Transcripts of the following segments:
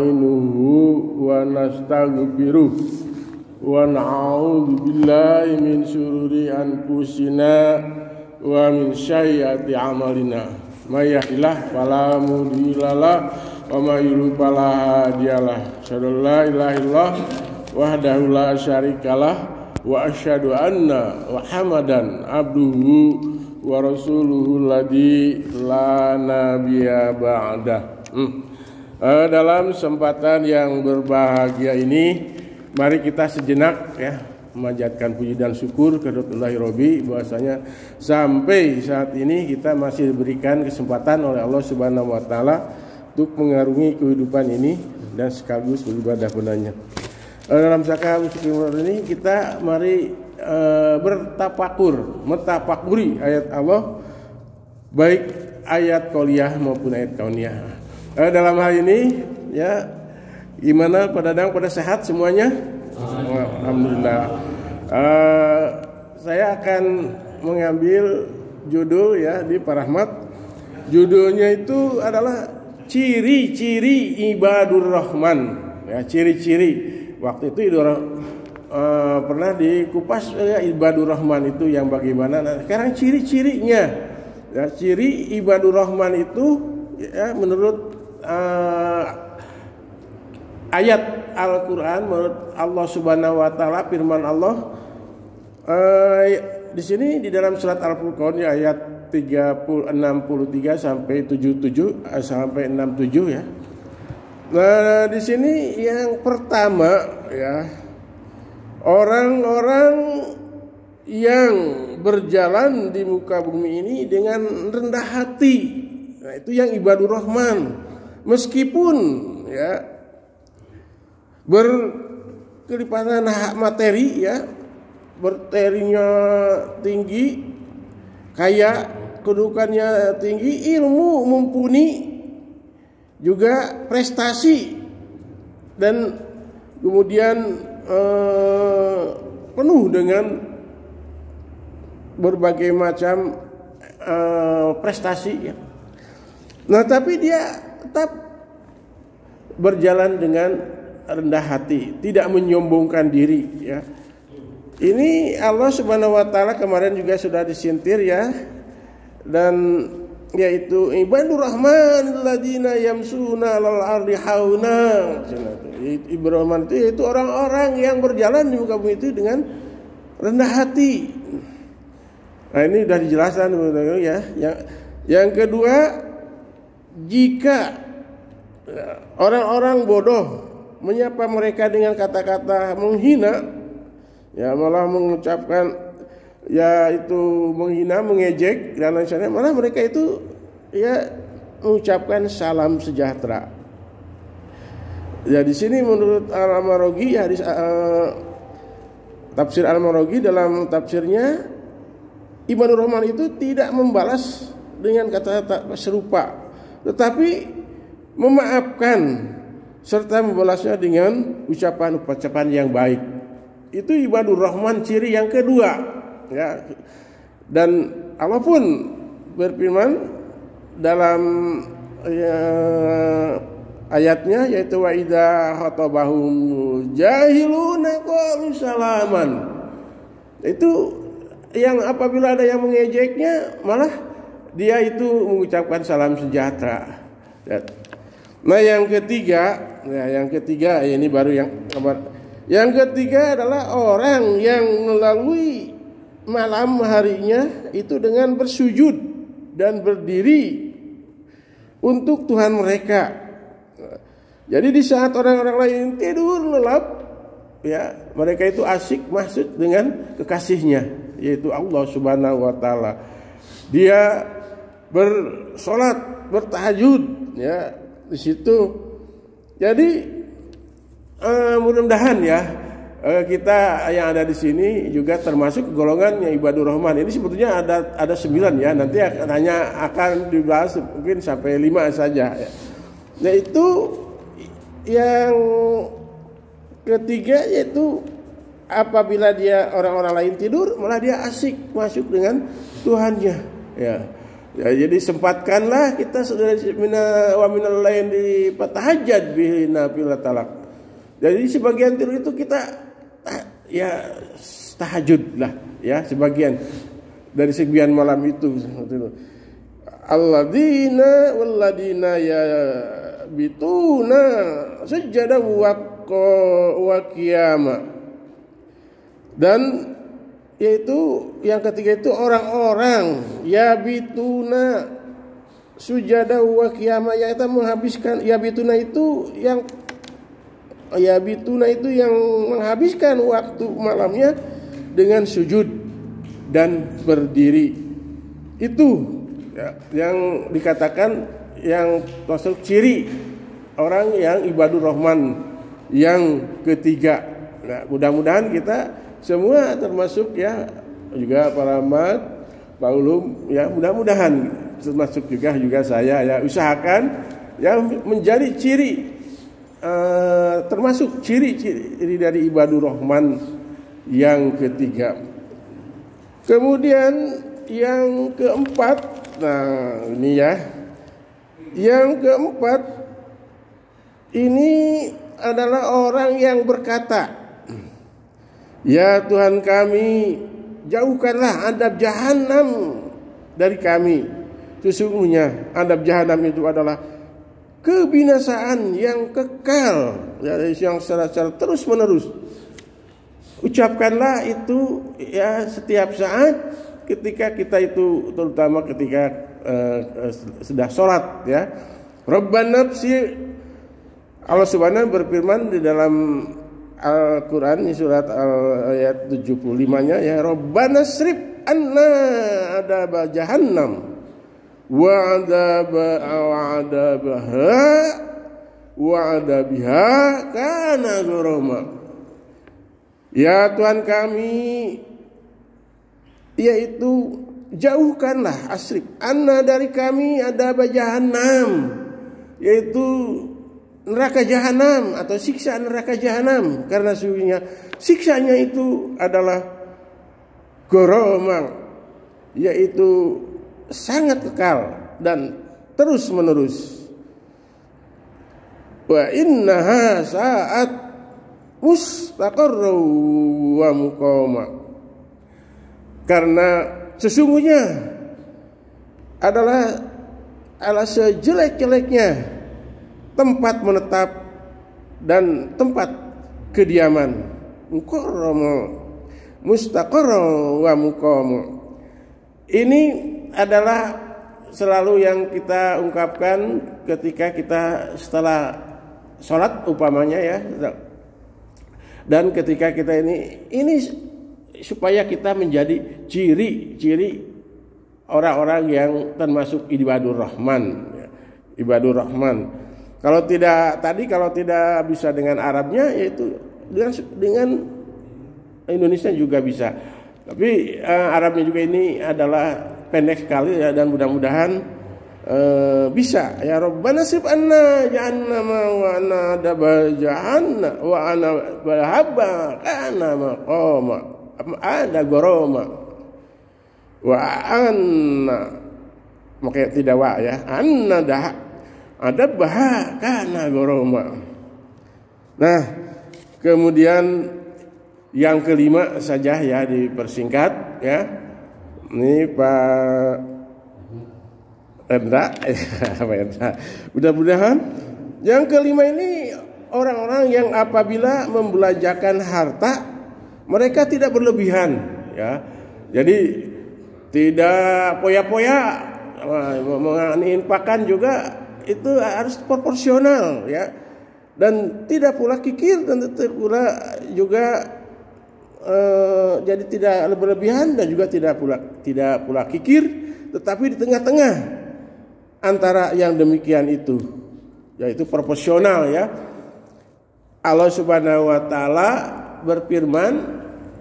Wa nastaghfiruh wa na'udzu billahi min syururi anfusina wa min sayyiati a'malina may yahdihillahu fala mudhillalah wa may yudhlil fala hadiyalah asyhadu an la ilaha illallah wahdahu la syarikalah wa asyhadu anna Muhammadan abduhu wa rasuluhu alladzi la nabiyya ba'dah. Dalam kesempatan yang berbahagia ini, mari kita sejenak memanjatkan puji dan syukur kepada Robbi bahwasanya sampai saat ini kita masih diberikan kesempatan oleh Allah Subhanahu wa taala untuk mengarungi kehidupan ini dan sekaligus beribadah padanya. Dalam rangka ini kita mari mentafakuri ayat Allah, baik ayat qauliyah maupun ayat kauniyah. Dalam hal ini gimana pada sehat semuanya? Alhamdulillah. Saya akan mengambil judul di Pak Rahmat. Judulnya itu adalah ciri-ciri ibadur rahman. Ciri-ciri. Waktu itu pernah dikupas ibadur rahman itu yang bagaimana. Nah, sekarang ciri-cirinya. Ciri ibadur rahman itu menurut ayat Al-Quran, menurut Allah Subhanahu wa taala, firman Allah di sini di dalam surat Al-Furqan ayat 63 sampai 77 sampai 67 Nah, di sini yang pertama orang-orang yang berjalan di muka bumi ini dengan rendah hati. Nah, itu yang ibadur rahman. Meskipun berkelimpahan materi materinya tinggi, kaya, kedudukannya tinggi, ilmu mumpuni, juga prestasi, dan kemudian penuh dengan berbagai macam prestasi. Nah, tapi dia tetap berjalan dengan rendah hati, tidak menyombongkan diri. Ini Allah Subhanahu wa taala kemarin juga sudah disintir dan yaitu ibadur rahman alladzina yamsuna 'alal ardi hauna. Ibadur rahman itu yaitu orang-orang yang berjalan di muka bumi itu dengan rendah hati. Nah, ini sudah dijelaskan Yang kedua, jika orang-orang bodoh menyapa mereka dengan kata-kata menghina, malah mengucapkan itu menghina, mengejek dan lain sebagainya, malah mereka itu mengucapkan salam sejahtera. Di sini menurut Al-Marogi, tafsir Al-Marogi dalam tafsirnya, ibadur rahman itu tidak membalas dengan kata-kata serupa, tetapi memaafkan serta membalasnya dengan ucapan-ucapan yang baik. Itu ibadur rahman ciri yang kedua. Dan Allah pun berfirman dalam ayatnya, yaitu wa idza khatabahum jahiluna qalu salaman. Itu yang apabila ada yang mengejeknya, malah dia itu mengucapkan salam sejahtera. Nah, yang ketiga ini baru yang kabar. Yang ketiga adalah orang yang melalui malam harinya itu dengan bersujud dan berdiri untuk Tuhan mereka. Jadi di saat orang-orang lain tidur lelap, mereka itu asyik masuk dengan kekasihnya, yaitu Allah Subhanahu wa taala. Dia bersolat, bertahajud di situ. Jadi mudah-mudahan kita yang ada di sini juga termasuk golongan yang ibadur rahman. Ini sebetulnya ada 9 nanti akan dibahas mungkin sampai 5 saja. Nah, itu yang ketiga, yaitu apabila dia orang-orang lain tidur, malah dia asyik masuk dengan Tuhannya. Ya, jadi sempatkanlah kita saudara wa minal lain di fatahajjad bihi nafilah talak. Jadi sebagian tidur itu kita ya tahajud lah ya, sebagian dari sebagian malam itu. Alladzina walladina ya bituna sujada wa qiyama. Dan yaitu yang ketiga itu orang-orang yabituna sujada wa qiyama, yaitu menghabiskan yabituna itu yang menghabiskan waktu malamnya dengan sujud dan berdiri. Itu ya, yang dikatakan yang masuk ciri orang yang ibadur rahman yang ketiga. Nah, mudah-mudahan kita semua termasuk ya, juga para mat, Pak Ulum ya, mudah-mudahan termasuk juga saya ya, usahakan yang menjadi ciri termasuk ciri-ciri dari ibadur rahman yang ketiga. Kemudian yang keempat, nah ini ya, yang keempat ini adalah orang yang berkata, ya Tuhan kami, jauhkanlah adab jahanam dari kami. Sesungguhnya adab jahanam itu adalah kebinasaan yang kekal, yang secara terus menerus. Ucapkanlah itu ya setiap saat ketika kita itu, terutama ketika sudah sholat ya. Rabbana nafsi, Allah Subhanahu berfirman di dalam Al-Quran surat ayat 75-nya ya, Rabbana srif anna adaba jahannam wa adabiha kana ghurama. Ya Tuhan kami, yaitu jauhkanlah asrif anna dari kami adaba jahannam, yaitu neraka jahanam atau siksa neraka jahanam, karena sesungguhnya siksanya itu adalah goromang, yaitu sangat kekal dan terus menerus. Wa innaha sa'at mustaqarru wa muqama, karena sesungguhnya adalah sejelek-jeleknya tempat menetap dan tempat kediaman. Mustaqarra wa muqama. Ini adalah selalu yang kita ungkapkan ketika kita setelah sholat umpamanya ya. Dan ketika kita ini supaya kita menjadi ciri-ciri orang-orang yang termasuk ibadur rahman. Ibadur rahman. Kalau tidak bisa dengan Arabnya, yaitu dengan Indonesia juga bisa. Tapi Arabnya juga ini adalah pendek sekali ya, dan mudah-mudahan bisa. Ya Rabbana sif anna jahannama wa ana adaba jahannam wa ana balhabba kana maqama ada goroma wa anna, makanya tidak wa ya, anna dah ada bah kana goroma. Nah, kemudian yang kelima saja ya, dipersingkat ya. Ini Pak Endra, mudah-mudahan yang kelima ini orang-orang yang apabila membelanjakan harta mereka tidak berlebihan ya. Jadi tidak poya-poya, menginfakkan juga itu harus proporsional ya, dan tidak pula kikir, dan tidak pula juga jadi tidak berlebihan, dan juga tidak pula kikir, tetapi di tengah-tengah antara yang demikian itu, yaitu proporsional ya. Allah Subhanahu wa taala berfirman,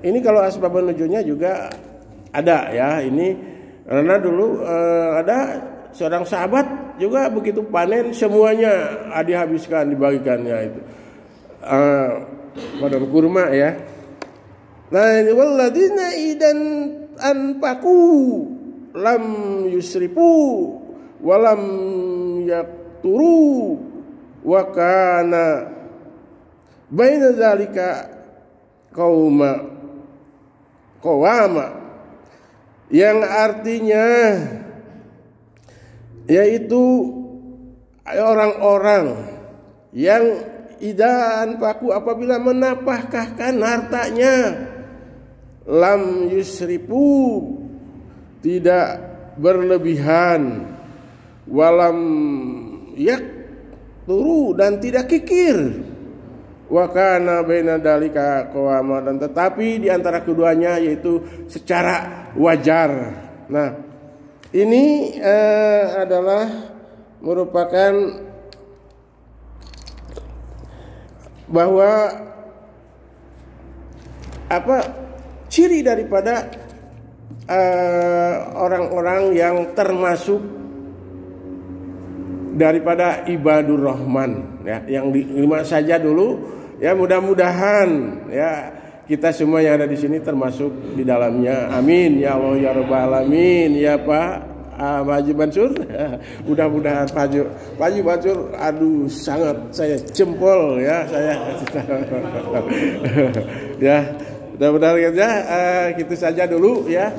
ini kalau asbab nuzulnya juga ada ya, ini karena dulu ada seorang sahabat juga begitu panen semuanya dihabiskan, dibagikannya itu padang kurma ya. Nah, ini walladzina idan anfaqu lam yusrifu wa lam yaqturu wa kana baina zalika qawama, yang artinya yaitu orang-orang yang idan paku apabila menapakahkan hartanya, lam yusrifu, tidak berlebihan, walam yakturu, dan tidak kikir, wa kana baina dalika qawama, dan tetapi di antara keduanya yaitu secara wajar. Nah, ini adalah merupakan bahwa ciri daripada orang-orang yang termasuk daripada ibadur rahman, ya, yang lima saja dulu, ya, mudah-mudahan ya kita semua yang ada di sini termasuk di dalamnya. Amin ya Allah ya rabbal alamin. Ya Pak Haji Mansur, mudah-mudahan Pak Haji Mansur, aduh sangat saya jempol ya, saya ya, mudah-mudahan ya gitu saja dulu ya.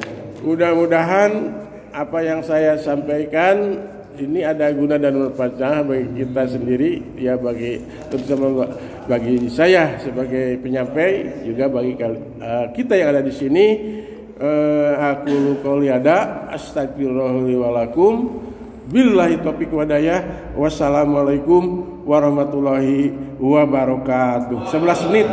Mudah-mudahan apa yang saya sampaikan ini ada guna dan manfaat bagi kita sendiri, ya, terutama bagi saya sebagai penyampai, juga bagi kita yang ada di sini. Aku qouli hada, astagfirullahi wa lakum, billahi taufiq wa hidayah, wassalamualaikum warahmatullahi wabarakatuh. 11 menit.